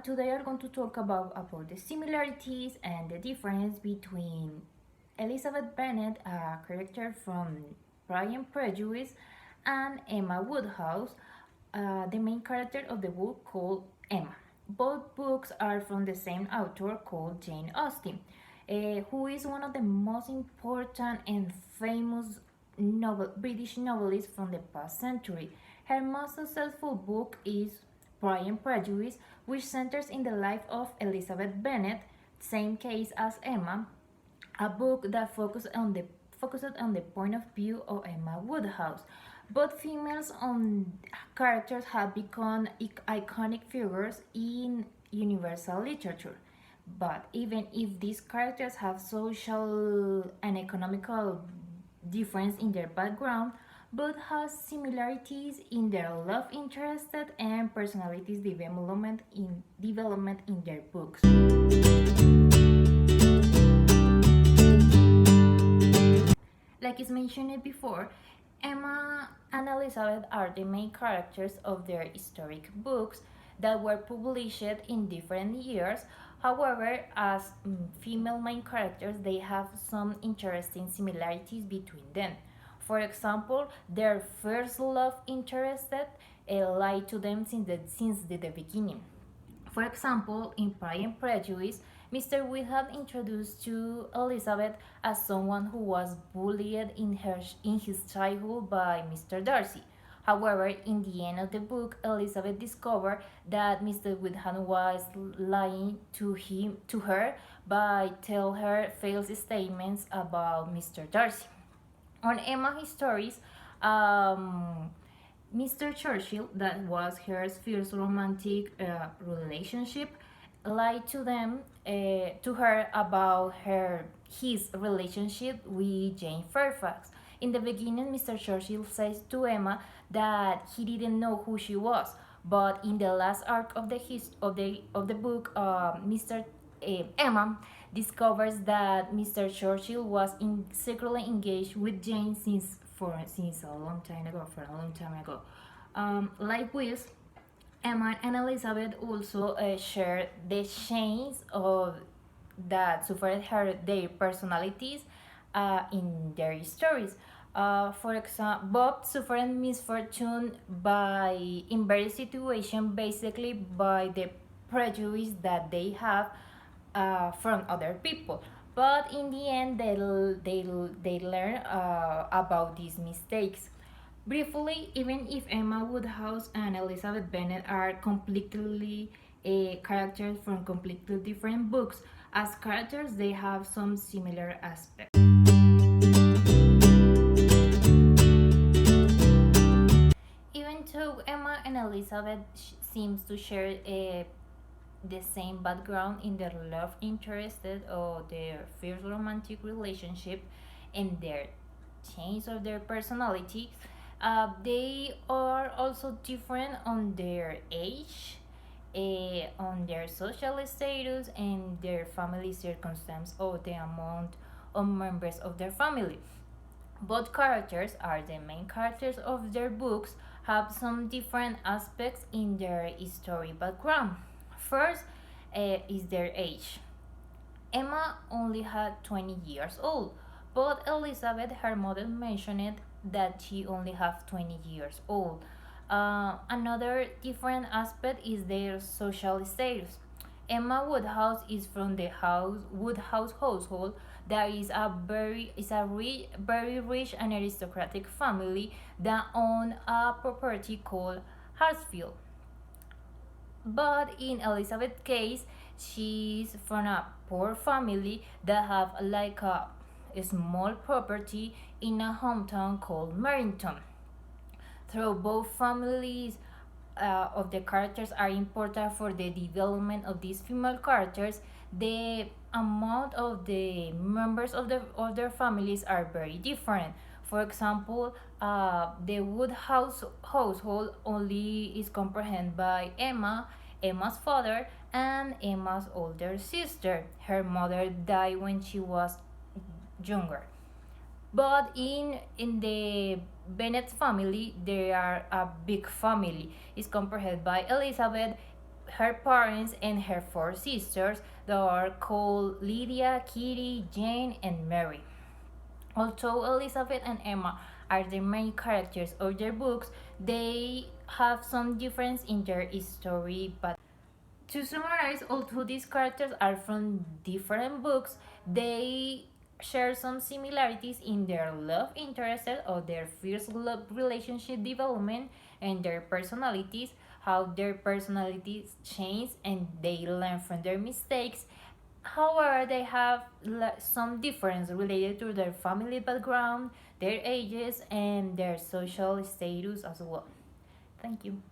today I'm going to talk about the similarities and the difference between Elizabeth Bennet, a character from Pride and Prejudice, and Emma Woodhouse, the main character of the book called Emma. Both books are from the same author called Jane Austen, who is one of the most important and famous British novelists from the past century. Her most successful book is Pride and Prejudice, which centers in the life of Elizabeth Bennet, same case as Emma, a book that focused on the point of view of Emma Woodhouse. Both females on characters have become iconic figures in universal literature. But even if these characters have social and economical difference in their background, both have similarities in their love interest and personalities development in their books. Like is mentioned before, Emma and Elizabeth are the main characters of their historic books that were published in different years. However, as female main characters, they have some interesting similarities between them. For example, their first love interest lied to them since the beginning. For example, in Pride and Prejudice, Mr. Woodhouse introduced to Elizabeth as someone who was bullied in his childhood by Mr. Darcy. However, in the end of the book, Elizabeth discovered that Mr. Woodhouse was lying to her by telling her false statements about Mr. Darcy. On Emma's stories, Mr. Churchill, that was her first romantic relationship, lied to her about his relationship with Jane Fairfax. In the beginning, Mr. Churchill says to Emma that he didn't know who she was, but in the last arc of the book, Emma discovers that Mr. Churchill was secretly engaged with Jane since a long time ago. Likewise, Emma and Elizabeth also share the chains of that suffered their personalities in their stories. For example, Bob suffered misfortune in various situations, basically by the prejudice that they have from other people. But in the end, they learn about these mistakes. Briefly, even if Emma Woodhouse and Elizabeth Bennet are completely characters from completely different books, as characters they have some similar aspects. Even though Emma and Elizabeth seems to share the same background in their love interest or their first romantic relationship and their change of their personality, they are also different on their age, on their social status, and their family circumstance or the amount of members of their family. Both characters are the main characters of their books, have some different aspects in their story background. First is their age. Emma only had 20 years old, but Elizabeth, her mother, mentioned that she only had 20 years old. Another different aspect is their social status. Emma Woodhouse is from the Woodhouse household that is very rich and aristocratic family that own a property called Hartsfield. But in Elizabeth's case, she's from a poor family that have like a small property in a hometown called Merrington. Though both families of the characters are important for the development of these female characters, the amount of the members of their families are very different. For example, the Woodhouse household only is comprehended by Emma's father, and Emma's older sister. Her mother died when she was younger. But in the Bennet family, they are a big family. It's comprehended by Elizabeth, her parents and her four sisters that are called Lydia, Kitty, Jane, and Mary. Although Elizabeth and Emma are the main characters of their books, they have some difference in their story. But to summarize, although these characters are from different books, they share some similarities in their love interests or their first love relationship development and their personalities, how their personalities change and they learn from their mistakes. However, they have some difference related to their family background, their ages, and their social status as well. Thank you.